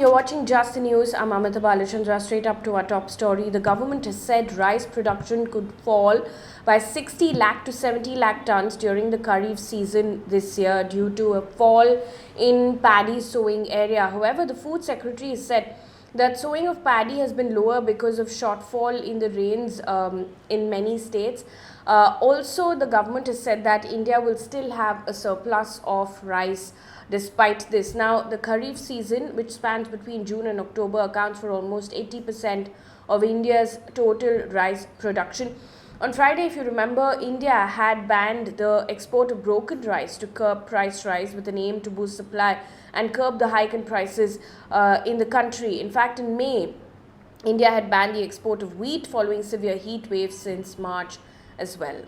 You're watching Just the News. I'm Amita Balachandra. Straight up to our top story. The government has said rice production could fall by 60 lakh to 70 lakh tons during the Kharif season this year due to a fall in paddy sowing area. However, the Food Secretary has said that sowing of paddy has been lower because of shortfall in the rains in many states. Also, the government has said that India will still have a surplus of rice despite this. Now, the Kharif season, which spans between June and October, accounts for almost 80% of India's total rice production. On Friday, if you remember, India had banned the export of broken rice to curb price rise with an aim to boost supply and curb the hike in prices in the country. In fact, in May, India had banned the export of wheat following severe heat waves since March as well.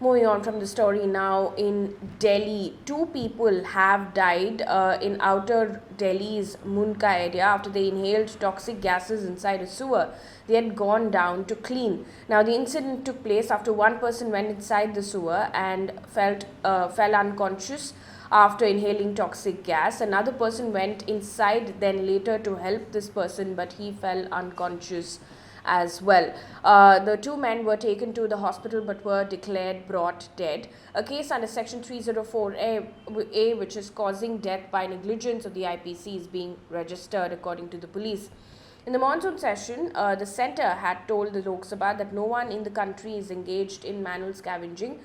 Moving on from the story now, in Delhi, 2 people have died in outer Delhi's Mundka area after they inhaled toxic gases inside a sewer they had gone down to clean. Now, the incident took place after one person went inside the sewer and fell unconscious after inhaling toxic gas. Another person went inside then later to help this person, but he fell unconscious as well. The 2 men were taken to the hospital but were declared brought dead. A case under Section 304A, which is causing death by negligence of the IPC, is being registered according to the police. In the monsoon session, the centre had told the Lok Sabha that no one in the country is engaged in manual scavenging.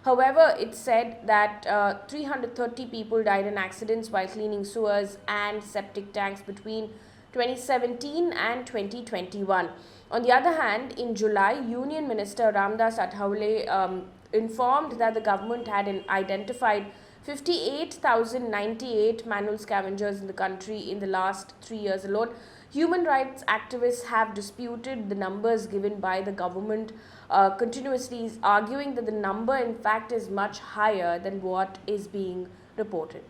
However, it said that 330 people died in accidents while cleaning sewers and septic tanks between 2017 and 2021. On the other hand, in July, Union Minister Ramdas Athavale informed that the government had identified 58,098 manual scavengers in the country in the last 3 years alone. Human rights activists have disputed the numbers given by the government continuously, arguing that the number in fact is much higher than what is being reported.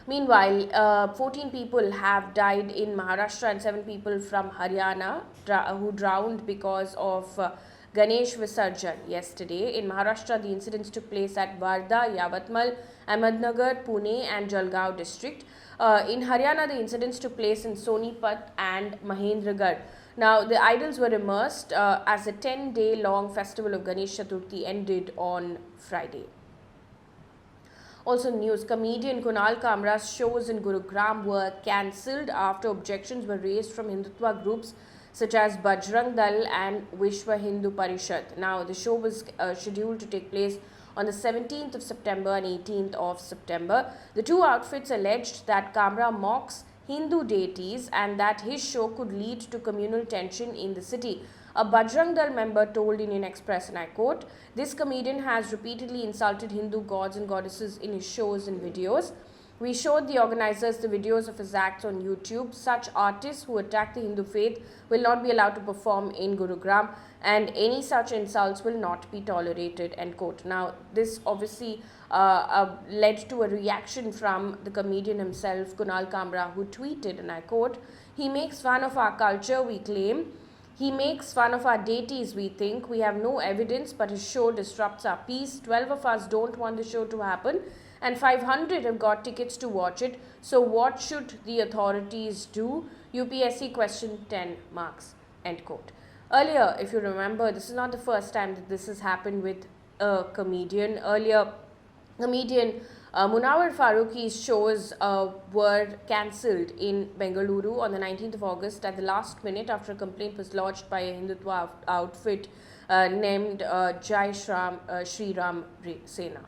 Meanwhile, 14 people have died in Maharashtra and 7 people from Haryana who drowned because of Ganesh visarjan yesterday. In Maharashtra, the incidents took place at Wardha, Yavatmal, Ahmednagar, Pune and Jalgaon district. In Haryana, the incidents took place in Sonipat and Mahendragarh. Now, the idols were immersed as a 10-day long festival of Ganesh Chaturthi ended on Friday. Also news, comedian Kunal Kamra's shows in Gurugram were cancelled after objections were raised from Hindutva groups such as Bajrang Dal and Vishwa Hindu Parishad. Now, the show was scheduled to take place on the 17th of September and 18th of September. The 2 outfits alleged that Kamra mocks Hindu deities and that his show could lead to communal tension in the city. A Bajrang Dal member told Indian Express, and I quote, "This comedian has repeatedly insulted Hindu gods and goddesses in his shows and videos. We showed the organizers the videos of his acts on YouTube. Such artists who attack the Hindu faith will not be allowed to perform in Gurugram and any such insults will not be tolerated," end quote. Now, this obviously led to a reaction from the comedian himself, Kunal Kamra, who tweeted, and I quote, "He makes fun of our culture, we claim. He makes fun of our deities, we think. We have no evidence, but his show disrupts our peace. 12 of us don't want the show to happen and 500 have got tickets to watch it. So what should the authorities do? UPSC question 10 marks," end quote. Earlier, if you remember, this is not the first time that this has happened with a comedian. Earlier, comedian Munawar Farooqi's shows were cancelled in Bengaluru on the 19th of August at the last minute after a complaint was lodged by a Hindutva outfit named Jai Shri Ram Sena.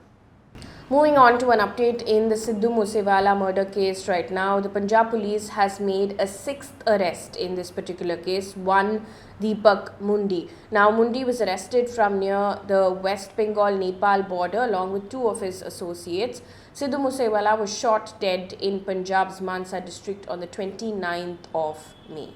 Moving on to an update in the Sidhu Moosewala murder case right now. The Punjab police has made a 6th arrest in this particular case, one Deepak Mundi. Now, Mundi was arrested from near the West Bengal-Nepal border along with 2 of his associates. Sidhu Moosewala was shot dead in Punjab's Mansa district on the 29th of May.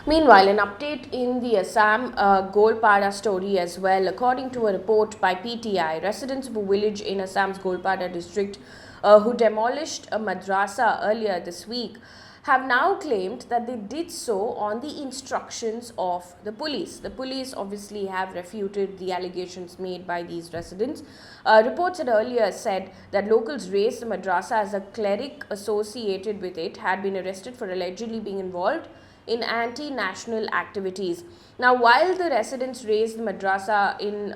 Meanwhile, an update in the Assam Goalpara story as well. According to a report by PTI, residents of a village in Assam's Goalpara district who demolished a madrassa earlier this week have now claimed that they did so on the instructions of the police. The police obviously have refuted the allegations made by these residents. Reports had earlier said that locals raised the madrassa as a cleric associated with it had been arrested for allegedly being involved in anti-national activities. Now, while the residents raised the madrasa in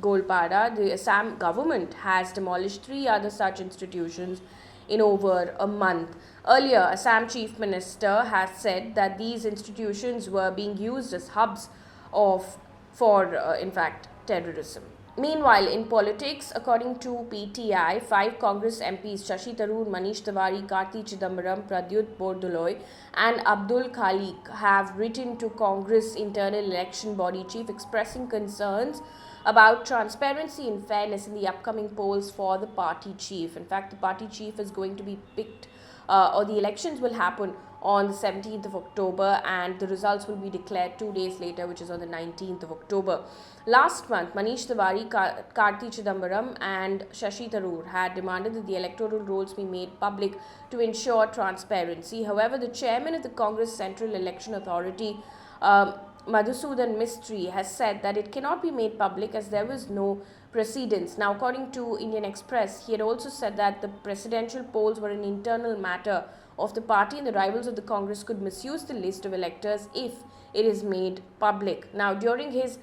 Goalpara, the Assam government has demolished 3 other such institutions in over a month. Earlier, Assam Chief Minister has said that these institutions were being used as hubs in fact, terrorism. Meanwhile, in politics, according to PTI, 5 Congress MPs Shashi Tharoor, Manish Tiwari, Karti Chidambaram, Pradyut Bordoloi and Abdul Khalik have written to Congress internal election body chief expressing concerns about transparency and fairness in the upcoming polls for the party chief. In fact, the party chief is going to be picked or the elections will happen on the 17th of October and the results will be declared 2 days later, which is on the 19th of October. Last month, Manish Tiwari, Karti Chidambaram and Shashi Tharoor had demanded that the electoral rolls be made public to ensure transparency. However, the chairman of the Congress Central Election Authority, Madhusudan Mistry, has said that it cannot be made public as there was no precedence. Now, according to Indian Express, he had also said that the presidential polls were an internal matter of the party and the rivals of the Congress could misuse the list of electors if it is made public. Now, during his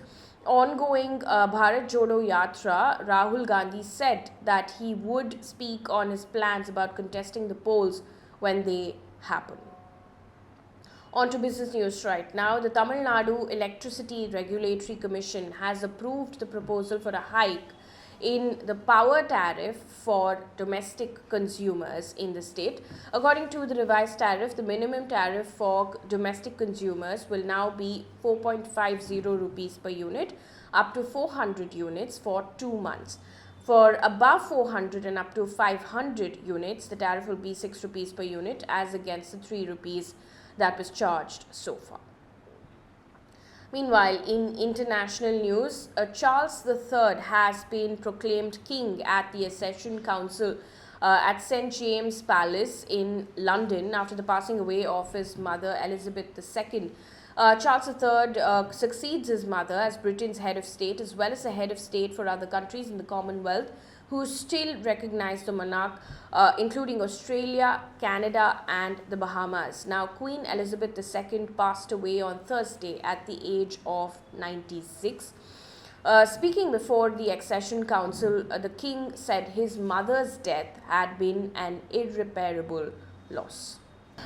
ongoing Bharat Jodo Yatra, Rahul Gandhi said that he would speak on his plans about contesting the polls when they happen. On to business news right now. The Tamil Nadu Electricity Regulatory Commission has approved the proposal for a hike in the power tariff for domestic consumers in the state. According to the revised tariff, the minimum tariff for domestic consumers will now be 4.50 rupees per unit up to 400 units for 2 months. For above 400 and up to 500 units, the tariff will be 6 rupees per unit as against the 3 rupees that was charged so far. Meanwhile, in international news, Charles III has been proclaimed king at the Accession Council at St. James Palace in London after the passing away of his mother Elizabeth II. Charles III succeeds his mother as Britain's head of state as well as the head of state for other countries in the Commonwealth who still recognize the monarch, including Australia, Canada and the Bahamas. Now, Queen Elizabeth II passed away on Thursday at the age of 96. Speaking before the Accession Council, the king said his mother's death had been an irreparable loss.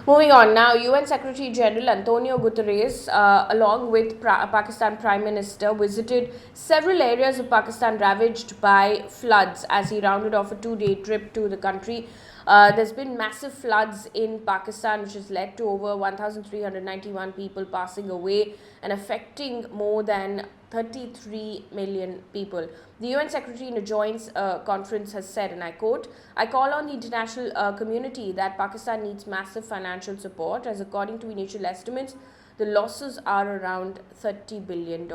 Moving on now, UN Secretary General Antonio Guterres, along with Pakistan Prime Minister, visited several areas of Pakistan ravaged by floods as he rounded off a 2-day trip to the country. There's been massive floods in Pakistan, which has led to over 1,391 people passing away and affecting more than 33 million people. The UN Secretary in a joint conference has said, and I quote, "I call on the international community that Pakistan needs massive financial support as according to initial estimates, the losses are around $30 billion,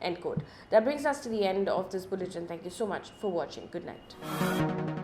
end quote. That brings us to the end of this bulletin. Thank you so much for watching. Good night.